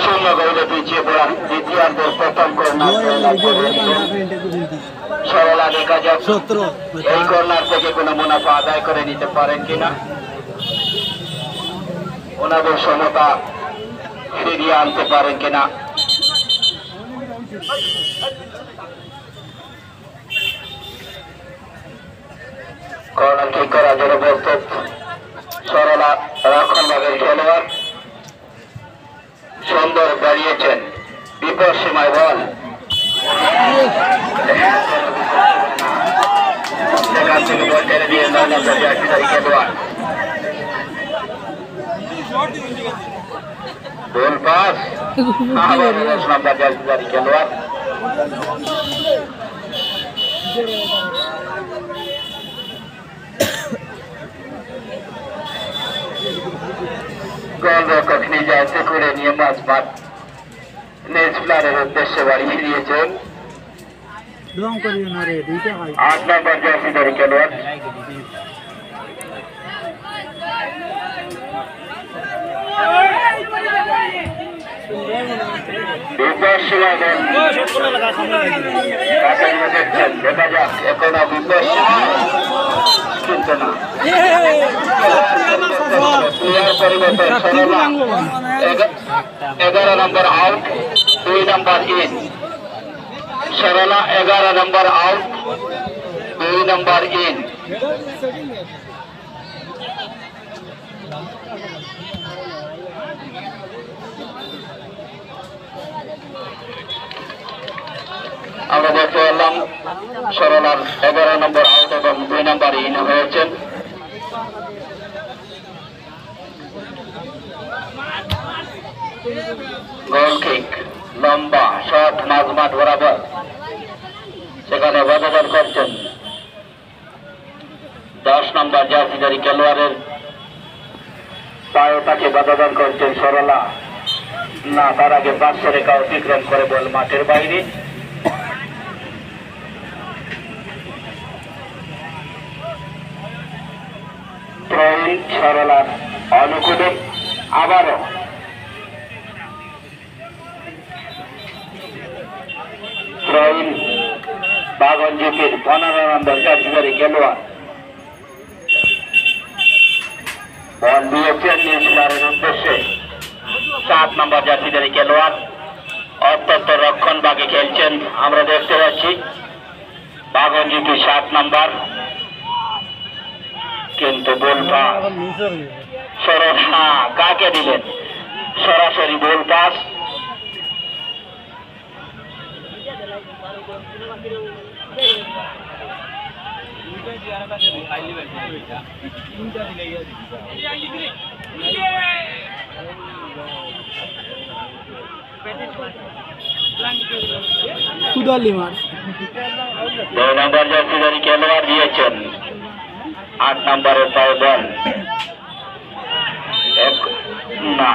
শূন্য গোলে পিছিয়ে পড়া দ্বিতীয়ার্ধের প্রথম কর্নার সরলা। দেখা যাক এই কর্নার থেকে কোনো মুনাফা আদায় করে নিতে পারেন কিনা, ওনাদের সমতা ফিরিয়ে আনতে পারেন কিনা। কর্নার ঠিক করার জন্য প্রস্তুত সরলা রক্ষণভাগের খেলোয়াড়। সুন্দর দাঁড়িয়েছেন বিপদ সীমায় বল। সেখান থেকে বল টেনে দিয়ে 9 নম্বর জার্সিধারী খেলোয়াড়। গোল পাস আবার 10 নম্বর জার্সিধারী খেলোয়াড়। গোলরক্ষক নিজে হাতে করে নিয়ে মাঝমাঠ নেজ প্লারের উদ্দেশ্যে বাড়ি ফিরিয়েছেন 8 নম্বর জার্সিধারী খেলোয়াড়। দেখা যাক এখনো বিপদ কিন্তু না পরিবর্তন। 11 নম্বর আউট, 2 নম্বর ইন। সরলা 11 নম্বর আউট, 2 নম্বর ইন। আমরা দেখতে পেলাম সরলার 11 নম্বর আউট এবং 2 নম্বর ইন হয়েছেন। গোল কিক লম্বা শট মাঝমাঠ বরাবর, সেখানে ব্যবধান করছেন 10 নম্বর জার্সিধারী খেলোয়াড়ের পায়ে তাকে ব্যবধান করছেন সরলা। না, তার আগে 500 রেখা অতিক্রম করে বল মাঠের বাইরে। সরলার অনুকূলে আবারও বাগনজিপির 15 নম্বর জার্সিধারী খেলোয়াড় বল দিয়েছেন নিউজিল্যান্ডের উদ্দেশ্যে 7 নম্বর জার্সিধারী খেলোয়াড়। অত্যন্ত রক্ষণ ভাগে খেলছেন আমরা দেখতে পাচ্ছি বাগনজিপি 7 নম্বর, কিন্তু বল পাস কাকে দিলেন? সরাসরি বল পাস। দুই নম্বর জার্সিধারী খেলোয়াড় দিয়েছেন 8 নম্বরের পায়ে বল। না